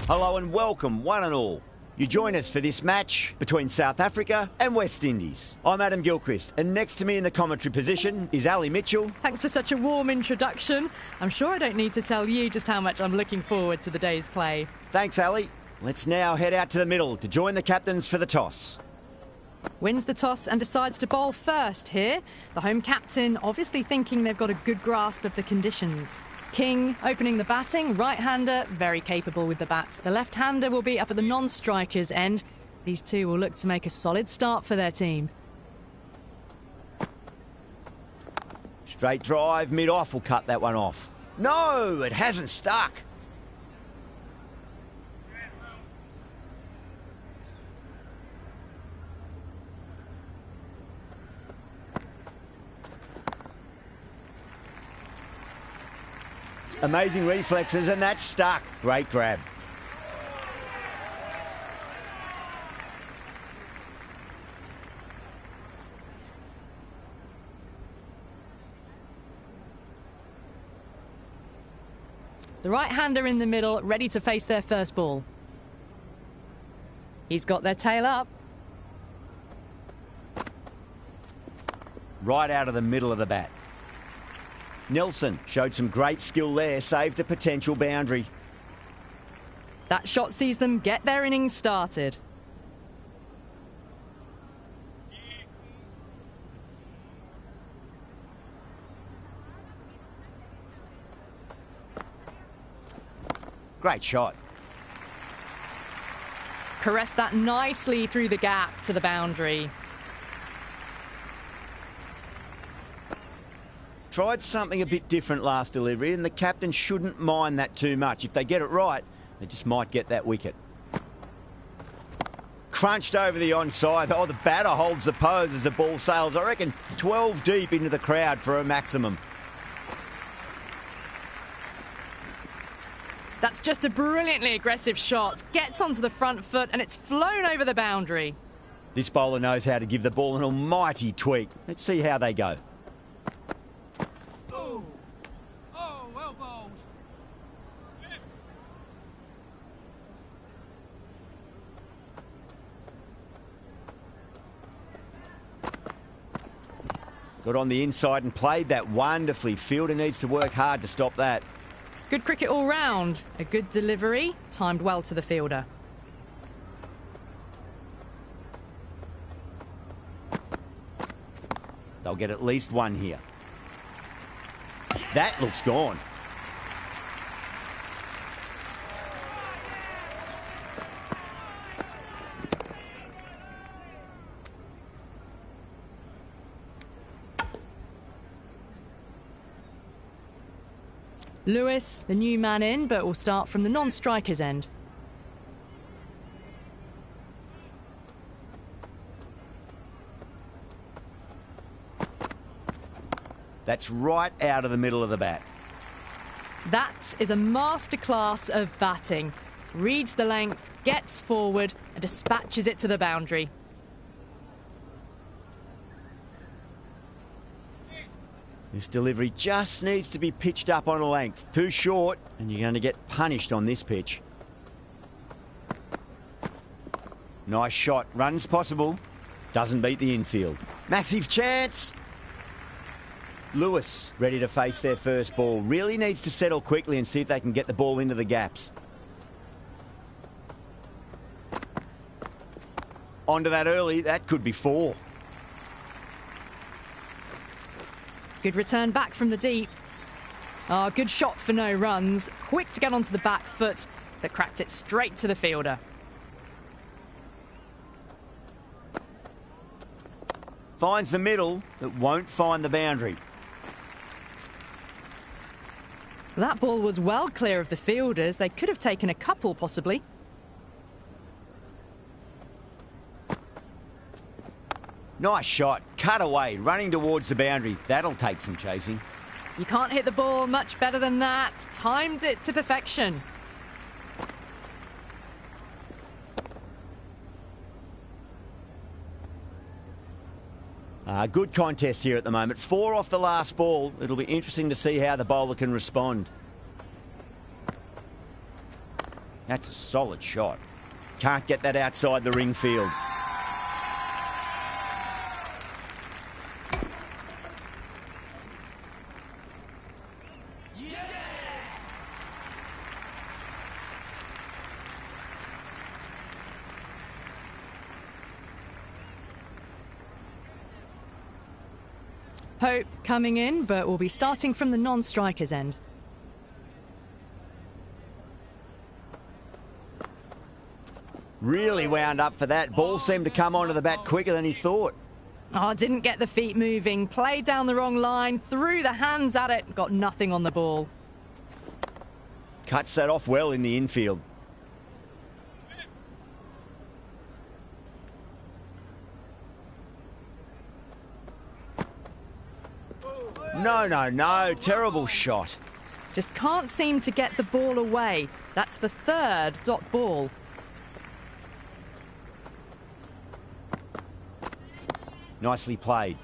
Hello and welcome, one and all. You join us for this match between South Africa and West Indies. I'm Adam Gilchrist, and next to me in the commentary position is Ali Mitchell. Thanks for such a warm introduction. I'm sure I don't need to tell you just how much I'm looking forward to the day's play. Thanks, Ali. Let's now head out to the middle to join the captains for the toss. Wins the toss and decides to bowl first here. The home captain obviously thinking they've got a good grasp of the conditions. King opening the batting, right-hander, very capable with the bat. The left-hander will be up at the non-striker's end. These two will look to make a solid start for their team. Straight drive, mid-off will cut that one off. No, it hasn't stuck. Amazing reflexes, and that's stuck. Great grab. The right-hander in the middle, ready to face their first ball. He's got their tail up. Right out of the middle of the bat. Nelson showed some great skill there, saved a potential boundary. That shot sees them get their innings started. Great shot. Caressed that nicely through the gap to the boundary. Tried something a bit different last delivery, and the captain shouldn't mind that too much. If they get it right, they just might get that wicket. Crunched over the onside. Oh, the batter holds the pose as the ball sails. I reckon 12 deep into the crowd for a maximum. That's just a brilliantly aggressive shot. Gets onto the front foot and it's flown over the boundary. This bowler knows how to give the ball an almighty tweak. Let's see how they go. Got on the inside and played that wonderfully. Fielder needs to work hard to stop that. Good cricket all round. A good delivery, timed well to the fielder. They'll get at least one here. That looks gone. Lewis, the new man in, but will start from the non-striker's end. That's right out of the middle of the bat. That is a masterclass of batting. Reads the length, gets forward and dispatches it to the boundary. This delivery just needs to be pitched up on a length. Too short, and you're going to get punished on this pitch. Nice shot. Runs possible. Doesn't beat the infield. Massive chance. Lewis ready to face their first ball. Really needs to settle quickly and see if they can get the ball into the gaps. Onto that early. That could be 4. Good return back from the deep. Oh, good shot for no runs. Quick to get onto the back foot, but cracked it straight to the fielder. Finds the middle, but won't find the boundary. That ball was well clear of the fielders. They could have taken a couple, possibly. Nice shot. Cut away, running towards the boundary. That'll take some chasing. You can't hit the ball much better than that. Timed it to perfection. Good contest here at the moment. 4 off the last ball. It'll be interesting to see how the bowler can respond. That's a solid shot. Can't get that outside the ring field. Hope coming in, but we'll be starting from the non-striker's end. Really wound up for that. Ball seemed to come onto the bat quicker than he thought. Oh, didn't get the feet moving. Played down the wrong line, threw the hands at it, got nothing on the ball. Cuts that off well in the infield. No. Terrible shot. Just can't seem to get the ball away. That's the third dot ball. Nicely played.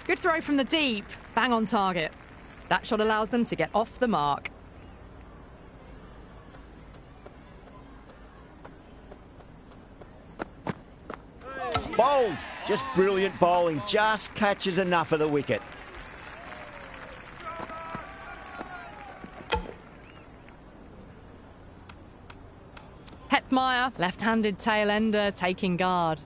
Good throw from the deep. Bang on target. That shot allows them to get off the mark. Bowled. Just brilliant bowling. Just catches enough of the wicket. Hetmeyer, left-handed tail-ender, taking guard.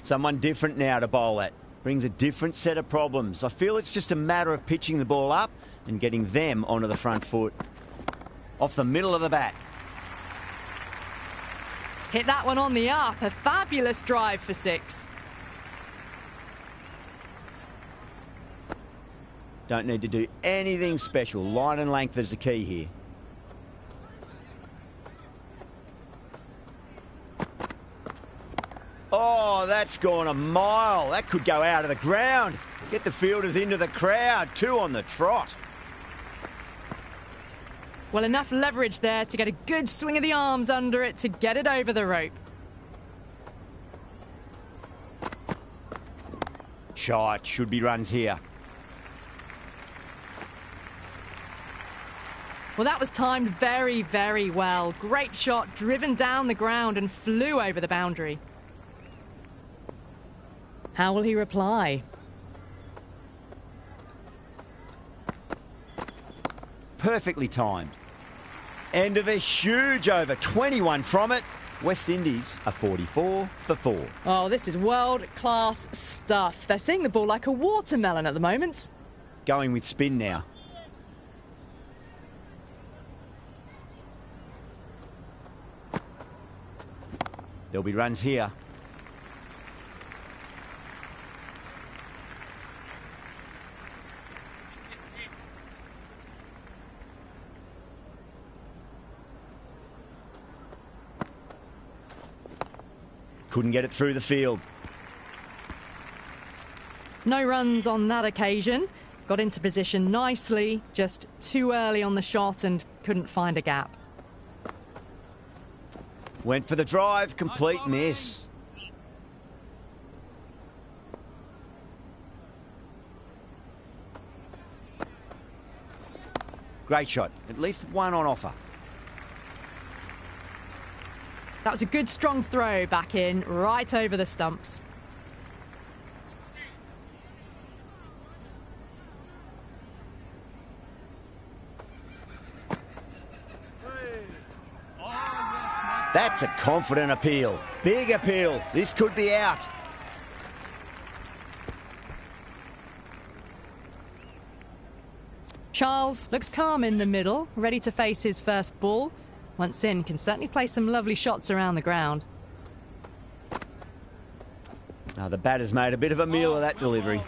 Someone different now to bowl at. Brings a different set of problems. I feel it's just a matter of pitching the ball up and getting them onto the front foot. Off the middle of the bat. Hit that one on the up. A fabulous drive for 6. Don't need to do anything special. Line and length is the key here. Oh, that's gone a mile. That could go out of the ground. Get the fielders into the crowd. 2 on the trot. Well, enough leverage there to get a good swing of the arms under it to get it over the rope. Shot. Should be runs here. Well, that was timed very, very well. Great shot, driven down the ground and flew over the boundary. How will he reply? Perfectly timed. End of a huge over. 21 from it. Westindies are 44 for 4. Oh, this is world-class stuff. They're seeing the ball like a watermelon at the moment. Going with spin now. There'll be runs here. Couldn't get it through the field. No runs on that occasion. Got into position nicely, just too early on the shot and couldn't find a gap. Went for the drive, complete miss. Great shot, at least one on offer. That was a good strong throw back in, right over the stumps. That's a confident appeal. Big appeal. This could be out. Charles looks calm in the middle, ready to face his first ball. Once in, can certainly play some lovely shots around the ground. Now the batter's made a bit of a meal of that delivery.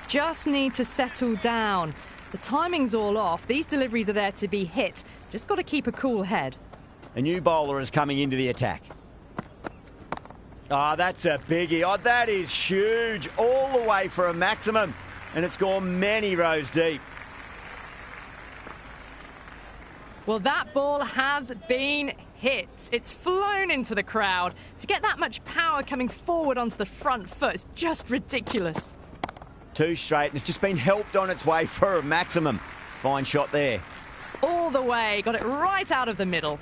Just need to settle down. The timing's all off. These deliveries are there to be hit. Just got to keep a cool head. A new bowler is coming into the attack. Oh, that's a biggie. Oh, that is huge. All the way for a maximum. And it's gone many rows deep. Well, that ball has been hit. It's flown into the crowd. To get that much power coming forward onto the front foot is just ridiculous. 2 straight, and it's just been helped on its way for a maximum. Fine shot there. all the way. Got it right out of the middle.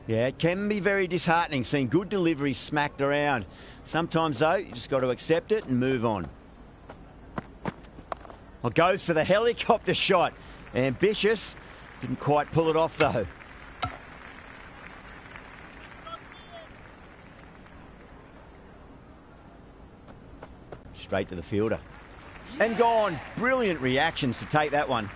Yeah, it can be very disheartening seeing good deliveries smacked around. Sometimes, though, you just got to accept it and move on. Well, goes for the helicopter shot. Ambitious. Didn't quite pull it off, though. Straight to the fielder. And gone. Brilliant reactions to take that one.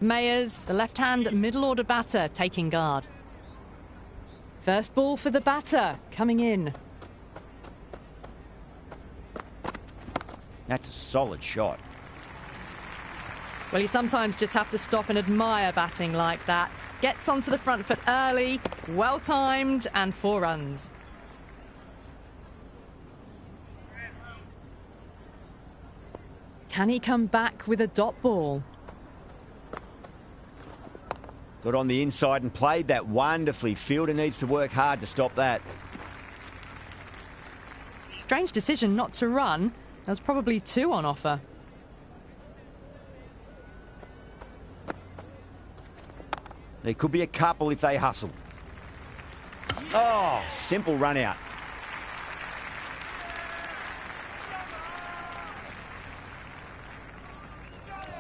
Mayers, the left-hand middle-order batter, taking guard. First ball for the batter, coming in. That's a solid shot. Well, you sometimes just have to stop and admire batting like that. Gets onto the front foot early, well-timed, and 4 runs. Can he come back with a dot ball? Got on the inside and played that wonderfully. Fielder needs to work hard to stop that. Strange decision not to run. There was probably 2 on offer. There could be a couple if they hustle. Oh, simple run out.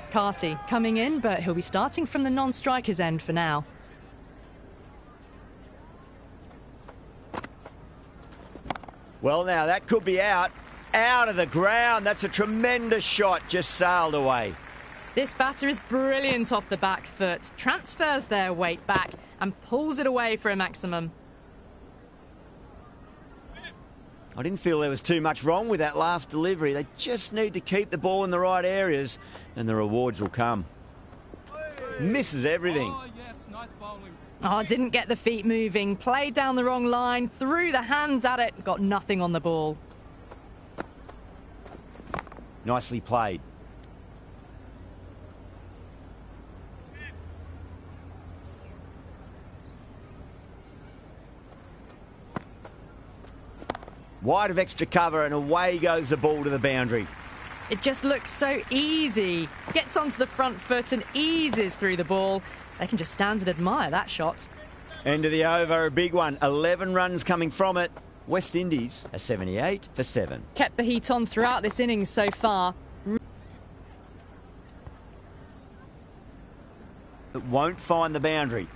Carty coming in, but he'll be starting from the non-striker's end for now. Well, now that could be out. Out of the ground. That's a tremendous shot. Just sailed away. This batter is brilliant off the back foot. Transfers their weight back and pulls it away for a maximum. I didn't feel there was too much wrong with that last delivery. They just need to keep the ball in the right areas and the rewards will come. Misses everything. Oh, yes, nice bowling. Oh, didn't get the feet moving. Played down the wrong line. Threw the hands at it. Got nothing on the ball. Nicely played. Wide of extra cover and away goes the ball to the boundary. It just looks so easy. Gets onto the front foot and eases through the ball. They can just stand and admire that shot. End of the over, a big one. 11 runs coming from it. Westindies are 78 for 7. Kept the heat on throughout this innings so far. It won't find the boundary.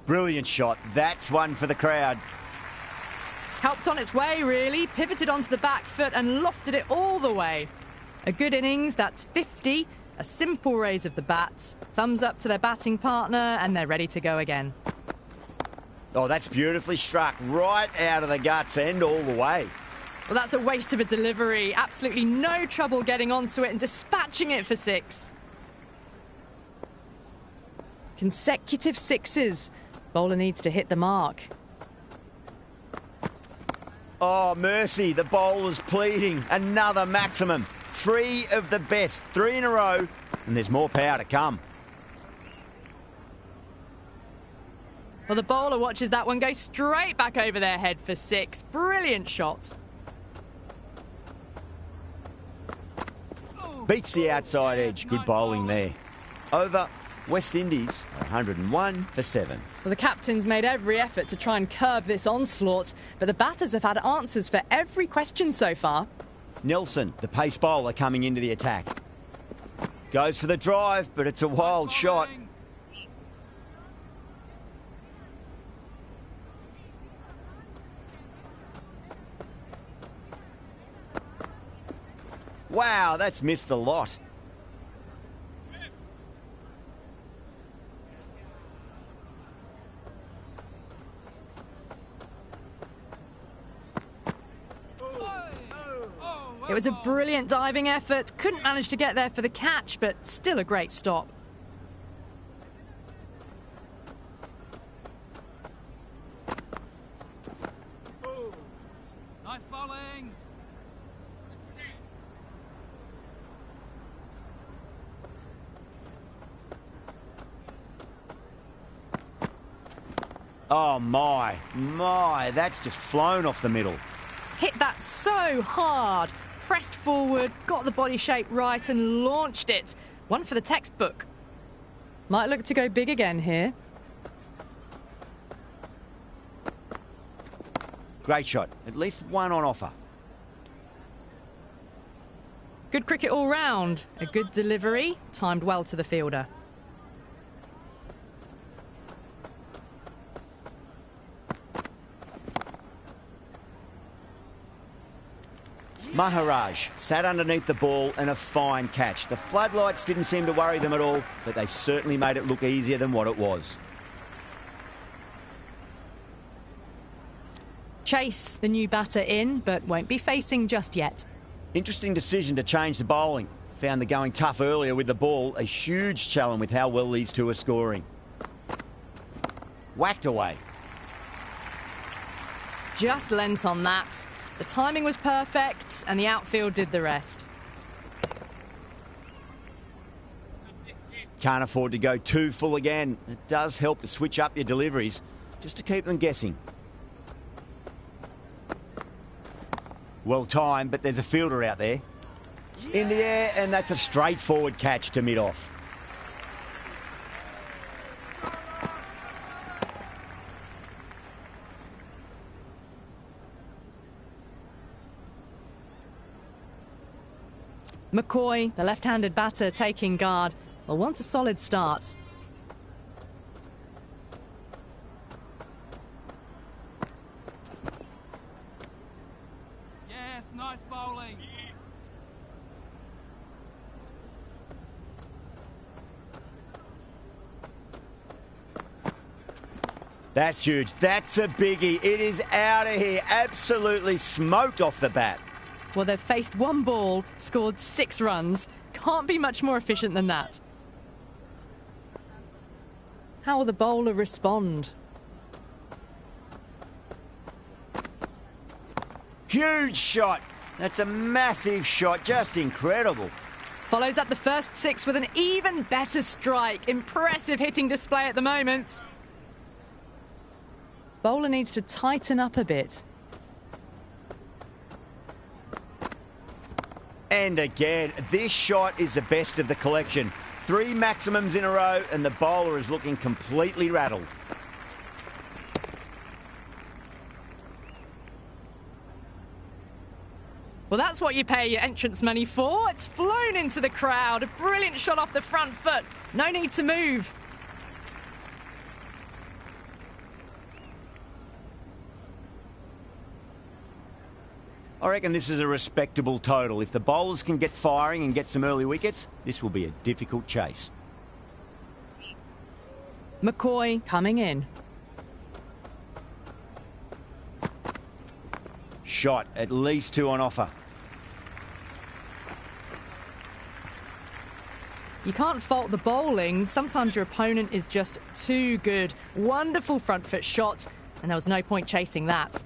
Brilliant shot. That's one for the crowd. Helped on its way, really. Pivoted onto the back foot and lofted it all the way. A good innings, that's 50. A simple raise of the bats. Thumbs up to their batting partner and they're ready to go again. Oh, that's beautifully struck. Right out of the guts and all the way. Well, that's a waste of a delivery. Absolutely no trouble getting onto it and dispatching it for 6. Consecutive 6s. Bowler needs to hit the mark. Oh, mercy. The bowler's pleading. Another maximum. 3 of the best. 3 in a row. And there's more power to come. Well, the bowler watches that one go straight back over their head for 6. Brilliant shot. Beats the outside edge. Good bowling there. Over. Westindies 101 for 7. Well, the captain's made every effort to try and curb this onslaught, but the batters have had answers for every question so far. Nelson, the pace bowler, coming into the attack. Goes for the drive, but it's a wild shot. Wow, that's missed a lot. It was a brilliant diving effort. Couldn't manage to get there for the catch, but still a great stop. Nice bowling. Oh, my, that's just flown off the middle. Hit that so hard. Pressed forward, got the body shape right and launched it. One for the textbook. Might look to go big again here. Great shot. At least one on offer. Good cricket all round. A good delivery, timed well to the fielder. Maharaj sat underneath the ball and a fine catch. The floodlights didn't seem to worry them at all, but they certainly made it look easier than what it was. Chase, the new batter, in, but won't be facing just yet. Interesting decision to change the bowling. Found the going tough earlier with the ball. A huge challenge with how well these two are scoring. Whacked away. Just lent on that. The timing was perfect, and the outfield did the rest. Can't afford to go too full again. It does help to switch up your deliveries, just to keep them guessing. Well timed, but there's a fielder out there. In the air, and that's a straightforward catch to mid-off. McCoy, the left-handed batter, taking guard, will want a solid start. Yes, nice bowling. That's huge. That's a biggie. It is out of here. Absolutely smoked off the bat. Well, they've faced one ball, scored 6 runs. Can't be much more efficient than that. How will the bowler respond? Huge shot. That's a massive shot. Just incredible. Follows up the first 6 with an even better strike. Impressive hitting display at the moment. Bowler needs to tighten up a bit. And again, this shot is the best of the collection. 3 maximums in a row, and the bowler is looking completely rattled. Well, that's what you pay your entrance money for. It's flown into the crowd. A brilliant shot off the front foot. No need to move. I reckon this is a respectable total. If the bowlers can get firing and get some early wickets, this will be a difficult chase. McCoy coming in. Shot, at least 2 on offer. You can't fault the bowling. Sometimes your opponent is just too good. Wonderful front foot shot, and there was no point chasing that.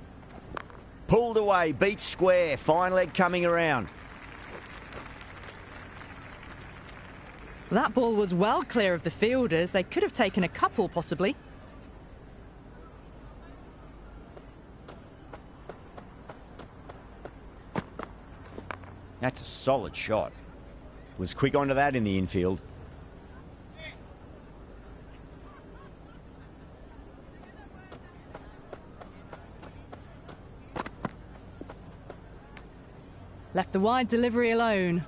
Pulled away, beat square, fine leg coming around. That ball was well clear of the fielders. They could have taken a couple, possibly. That's a solid shot. Was quick onto that in the infield. Left the wide delivery alone.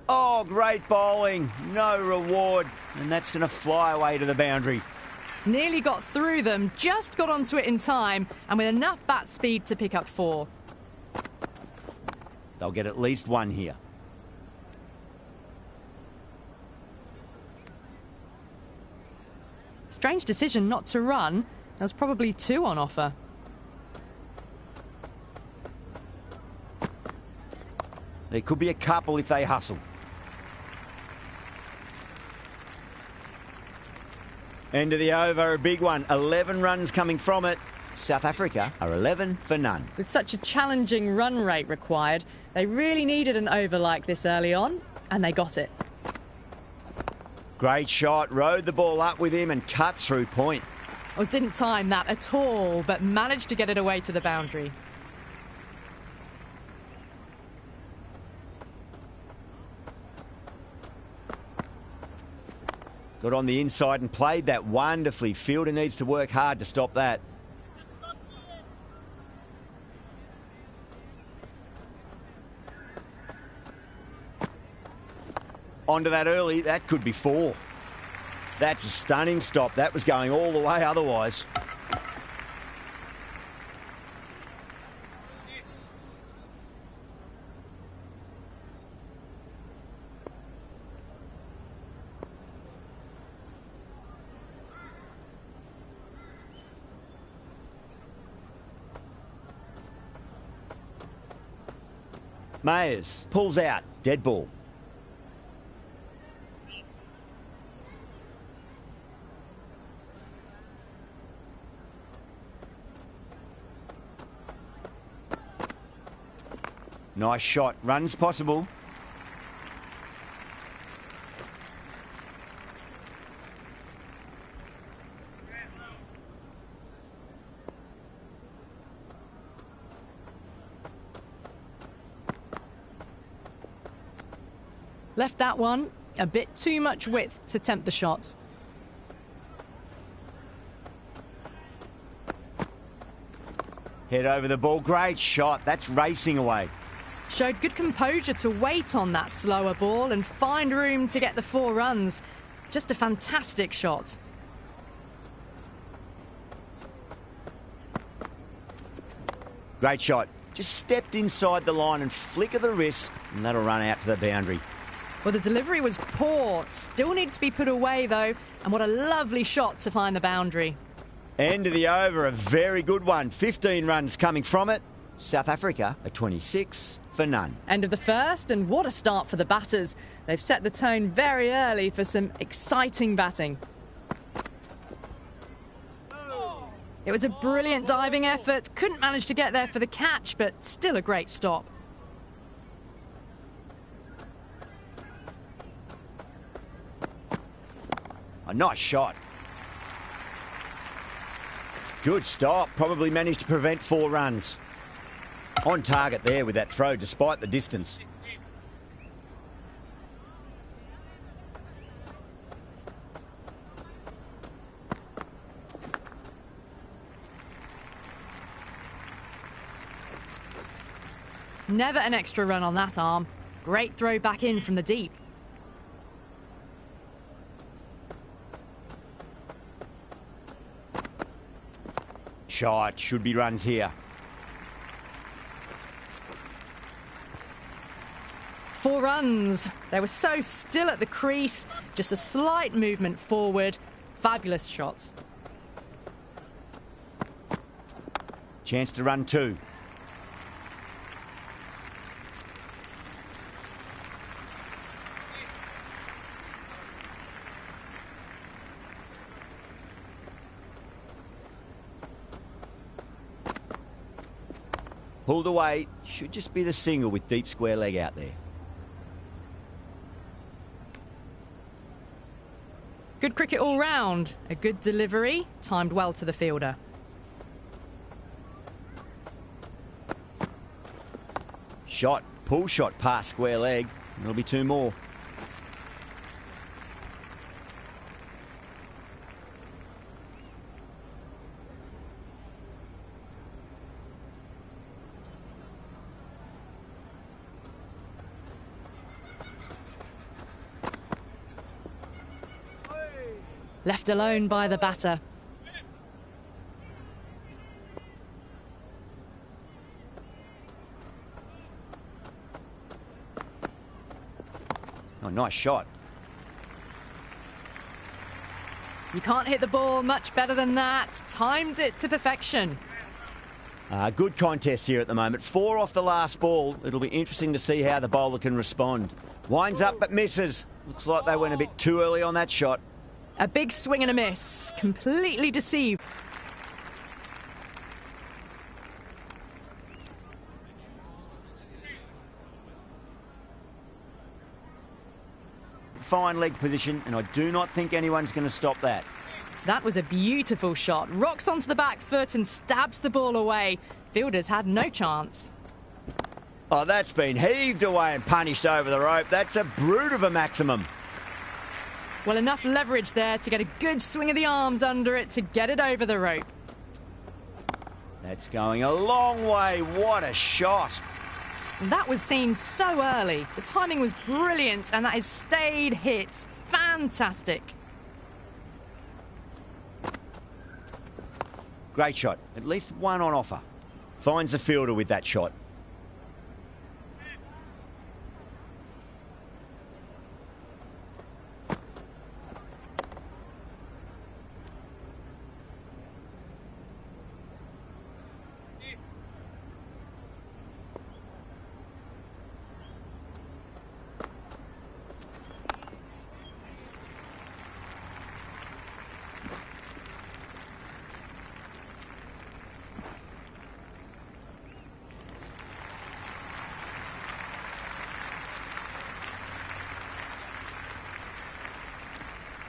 Oh, great bowling. No reward. And that's going to fly away to the boundary. Nearly got through them, just got onto it in time, and with enough bat speed to pick up 4. They'll get at least 1 here. Strange decision not to run. There was probably 2 on offer. There could be a couple if they hustle. End of the over, a big one. 11 runs coming from it. South Africa are 11 for none. With such a challenging run rate required, they really needed an over like this early on, and they got it. Great shot, rode the ball up with him and cut through point. Oh, didn't time that at all, but managed to get it away to the boundary. Got on the inside and played that wonderfully. Fielder needs to work hard to stop that. Onto that early, that could be 4. That's a stunning stop. That was going all the way otherwise. Mayers pulls out, dead ball. Nice shot, runs possible. Left that one a bit too much width to tempt the shot. Head over the ball, great shot. That's racing away. Showed good composure to wait on that slower ball and find room to get the 4 runs. Just a fantastic shot. Great shot. Just stepped inside the line and flick of the wrist, and that'll run out to the boundary. Well, the delivery was poor. Still needed to be put away, though. And what a lovely shot to find the boundary. End of the over, a very good one. 15 runs coming from it. South Africa are 26 for none. End of the first, and what a start for the batters. They've set the tone very early for some exciting batting. It was a brilliant diving effort. Couldn't manage to get there for the catch, but still a great stop. A nice shot. Good stop. Probably managed to prevent 4 runs. On target there with that throw, despite the distance. Never an extra run on that arm. Great throw back in from the deep. Shot, should be runs here. 4 runs. They were so still at the crease. Just a slight movement forward. Fabulous shots. Chance to run 2. Pulled away, should just be the single with deep square leg out there. Good cricket all round. A good delivery, timed well to the fielder. Shot, pull shot past square leg. There'll be 2 more. Left alone by the batter. Oh, nice shot. You can't hit the ball much better than that. Timed it to perfection. Good contest here at the moment. 4 off the last ball. It'll be interesting to see how the bowler can respond. Winds up but misses. Looks like they went a bit too early on that shot. A big swing and a miss. Completely deceived. Fine leg position, and I do not think anyone's going to stop that. That was a beautiful shot. Rocks onto the back foot and stabs the ball away. Fielders had no chance. Oh, that's been heaved away and punished over the rope. That's a brute of a maximum. Well, enough leverage there to get a good swing of the arms under it to get it over the rope. That's going a long way. What a shot. That was seen so early. The timing was brilliant, and that has stayed hit. Fantastic. Great shot. At least one on offer. Finds the fielder with that shot.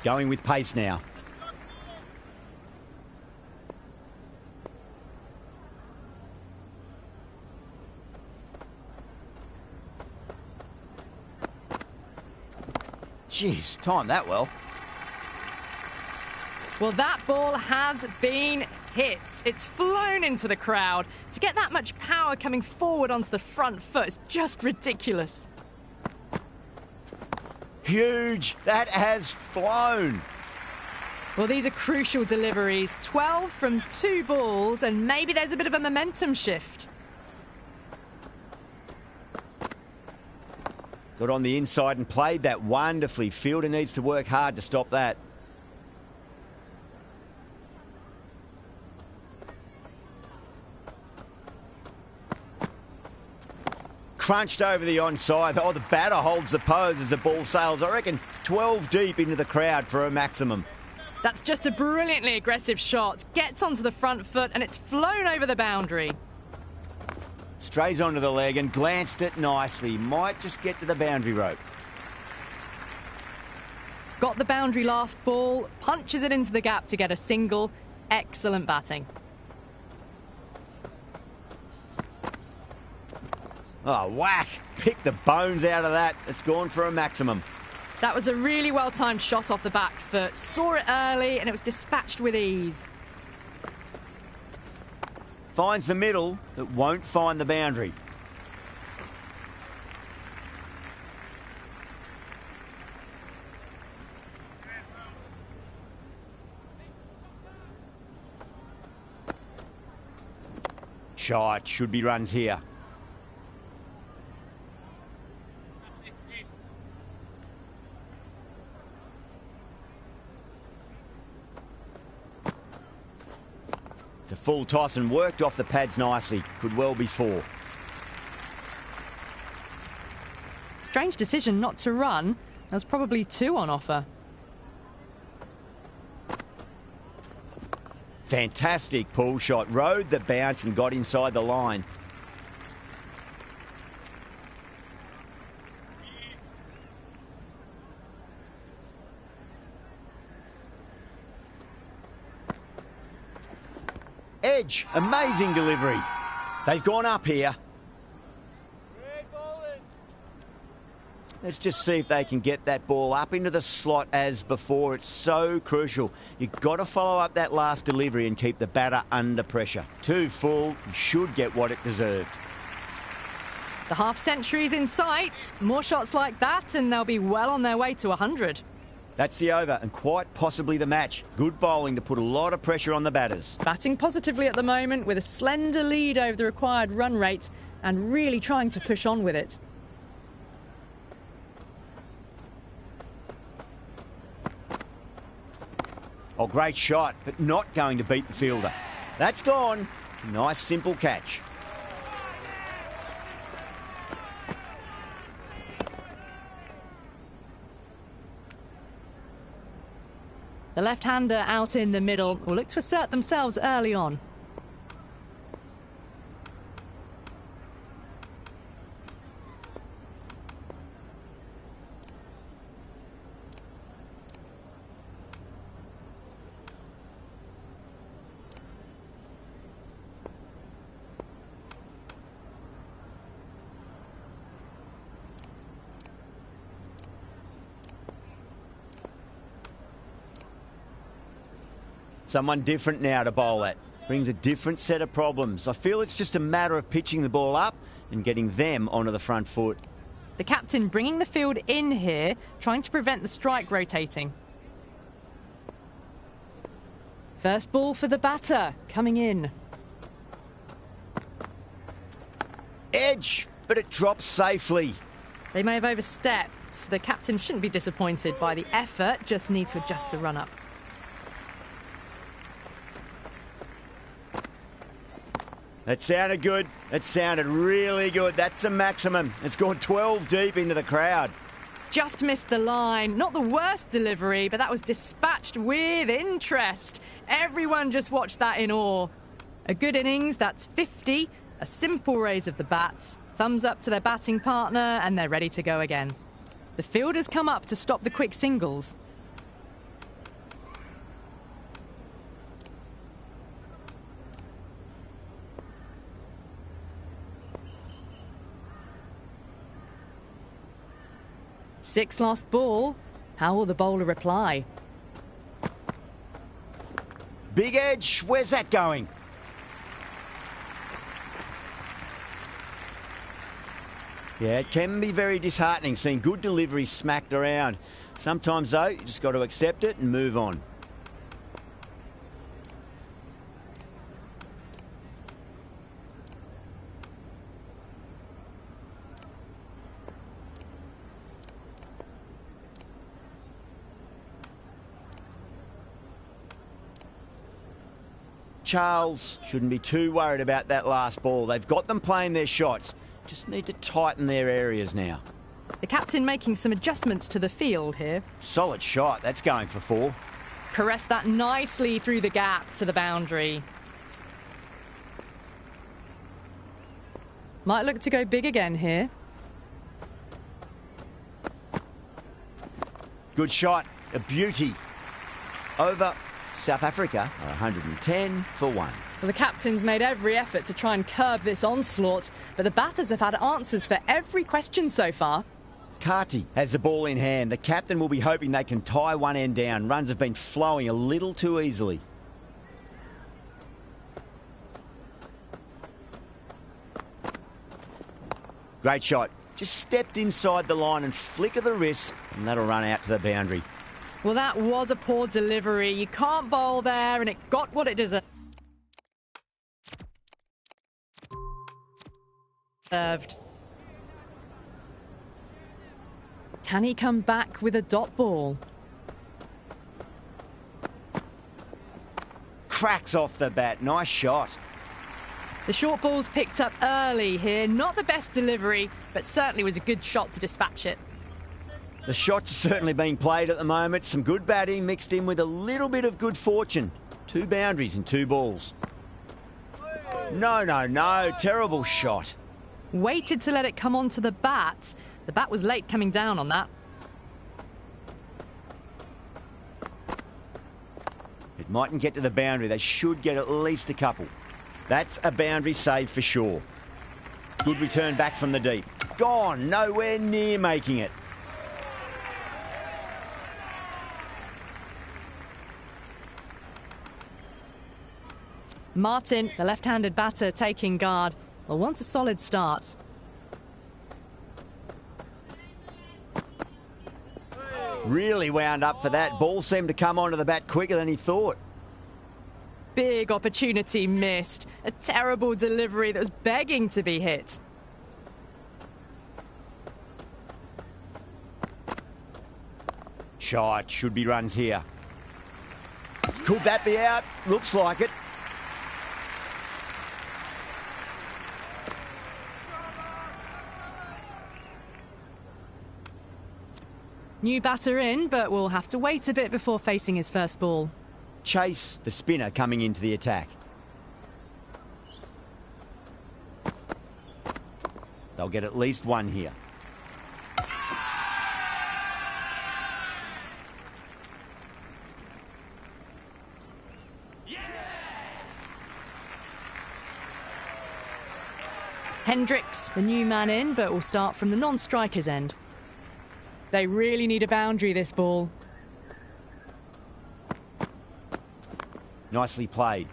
Going with pace now. Jeez, timed that well. Well, that ball has been hit. It's flown into the crowd. To get that much power coming forward onto the front foot is just ridiculous. Huge. That has flown. Well, these are crucial deliveries. 12 from 2 balls, and maybe there's a bit of a momentum shift. Got on the inside and played that wonderfully. Fielder needs to work hard to stop that. Crunched over the onside. Oh, the batter holds the pose as the ball sails, I reckon, 12 deep into the crowd for a maximum. That's just a brilliantly aggressive shot. Gets onto the front foot, and it's flown over the boundary. Strays onto the leg and glanced it nicely. Might just get to the boundary rope. Got the boundary last ball, punches it into the gap to get a single. Excellent batting. Oh, whack. Pick the bones out of that. It's gone for a maximum. That was a really well-timed shot off the back foot. Saw it early, and it was dispatched with ease. Finds the middle, but won't find the boundary. Shot. Should be runs here. It's a full toss and worked off the pads nicely. Could well be 4. Strange decision not to run. There was probably 2 on offer. Fantastic pull shot. Rode the bounce and got inside the line. Edge, amazing delivery. They've gone up here. Let's just see if they can get that ball up into the slot as before. It's so crucial. You've got to follow up that last delivery and keep the batter under pressure. 2 full, should get what it deserved. The half-century's in sight. More shots like that, and they'll be well on their way to 100. That's the over and quite possibly the match. Good bowling to put a lot of pressure on the batters. Batting positively at the moment with a slender lead over the required run rate and really trying to push on with it. Oh, great shot, but not going to beat the fielder. That's gone. Nice, simple catch. The left-hander out in the middle will look to assert themselves early on. Someone different now to bowl at. Brings a different set of problems. I feel it's just a matter of pitching the ball up and getting them onto the front foot. The captain bringing the field in here, trying to prevent the strike rotating. First ball for the batter, coming in. Edge, but it drops safely. They may have overstepped. The captain shouldn't be disappointed by the effort, just need to adjust the run-up. That sounded good. That sounded really good. That's the maximum. It's gone 12 deep into the crowd. Just missed the line. Not the worst delivery, but that was dispatched with interest. Everyone just watched that in awe. A good innings, that's 50. A simple raise of the bats. Thumbs up to their batting partner, and they're ready to go again. The fielders come up to stop the quick singles. Sixth last ball. How will the bowler reply? Big edge. Where's that going? Yeah, it can be very disheartening seeing good deliveries smacked around. Sometimes, though, you just got to accept it and move on. Charles shouldn't be too worried about that last ball. They've got them playing their shots. Just need to tighten their areas now. The captain making some adjustments to the field here. Solid shot. That's going for 4. Caressed that nicely through the gap to the boundary. Might look to go big again here. Good shot. A beauty. Over South Africa are 110 for 1. Well, the captain's made every effort to try and curb this onslaught, but the batters have had answers for every question so far. Carty has the ball in hand. The captain will be hoping they can tie one end down. Runs have been flowing a little too easily. Great shot. Just stepped inside the line and flick of the wrist, and that'll run out to the boundary. Well, that was a poor delivery. You can't bowl there, and it got what it deserved. Can he come back with a dot ball? Cracks off the bat. Nice shot. The short ball's picked up early here. Not the best delivery, but certainly was a good shot to dispatch it. The shot's certainly being played at the moment. Some good batting mixed in with a little bit of good fortune. 2 boundaries and 2 balls. No. Terrible shot. Waited to let it come onto the bat. The bat was late coming down on that. It mightn't get to the boundary. They should get at least a couple. That's a boundary save for sure. Good return back from the deep. Gone. Nowhere near making it. Martin, the left-handed batter, taking guard, will want a solid start. Really wound up for that. Ball seemed to come onto the bat quicker than he thought. Big opportunity missed. A terrible delivery that was begging to be hit. Shot. Should be runs here. Could that be out? Looks like it. New batter in, but will have to wait a bit before facing his first ball. Chase, the spinner, coming into the attack. They'll get at least one here. Hendricks, the new man in, but will start from the non-striker's end. They really need a boundary this ball. Nicely played.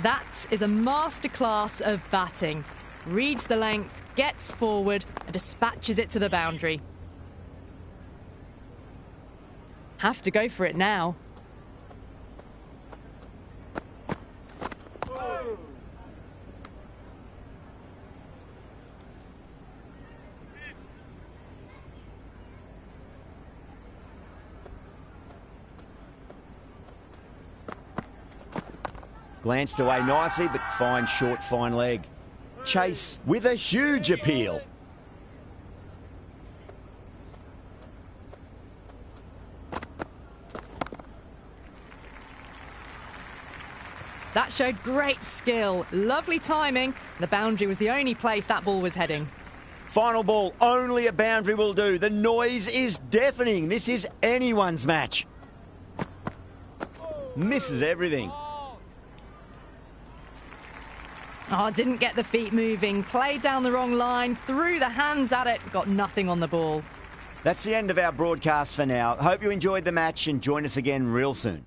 That is a masterclass of batting. Reads the length, gets forward and dispatches it to the boundary. Have to go for it now. Glanced away nicely, but fine short, fine leg. Chase with a huge appeal. That showed great skill, lovely timing. The boundary was the only place that ball was heading. Final ball, only a boundary will do. The noise is deafening. This is anyone's match. Misses everything. Oh, didn't get the feet moving, played down the wrong line, threw the hands at it, got nothing on the ball. That's the end of our broadcast for now. Hope you enjoyed the match and join us again real soon.